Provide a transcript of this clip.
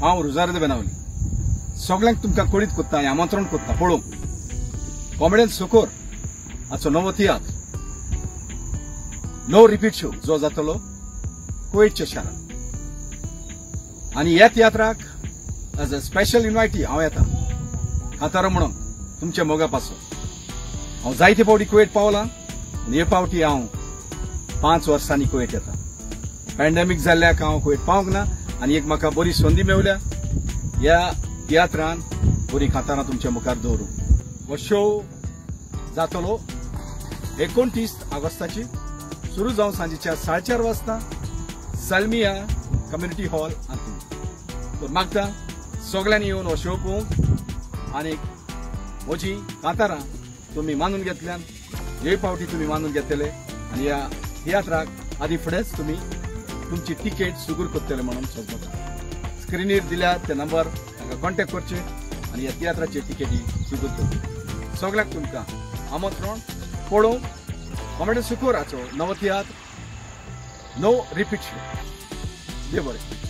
हांव रुजार्द बेनावली सगळ्यांक तुमकां कळीत कोत्ता आनी आमंत्रण कोत्ता पळोवंक कॉमेडियन सुकोर हाचो नवो तियात्र नो रिपीट शो जो जातलो कुवेतच्या शारांत आनी ह्या तियात्राक एज अ स्पेशल इन्वायटी हांव येता कांतारा म्हणून तुमच्या मोगा पासून हांव जायते फावटी कुवेत पावलां आनी हे फावटी हांव 5 वर्सांनी कुवेत येता पॅन्डेमीक जाल्ल्याक हांव कुवेत पावंक ना आनी एक म्हाका बरी संदी मेवल्या ह्या तियात्रान बरी कांतारां तुमच्या मुखार दवरूंक हो शो जातलो 29 ऑगस्टाची सुरू जावन सांजेच्या 4:30 वाजता सालमिया कम्युनिटी हॉल हातूंत तर मागता सगळ्यांनी येवन हो शो पळोवंक आनी म्हजी कांतारां तुमी मानून घेतल्यान हे फावटी तुमी मानून घेतले आनी ह्या तियात्राक आदी फुडेंच तुमी तुमची तिकेट सुगूर करतले म्हणून सोदता स्क्रिनीर दिल्या ते नंबर तांकां कॉन्टॅक्ट करचे आनी ह्या तियात्राचे तिकेटी सुगूर करचे सगळ्यांक तुमकां आमंत्रण पळोवंक कॉमेडियन सुकोर हाचो नवो तियात्र नो रिपीट शो देव बरें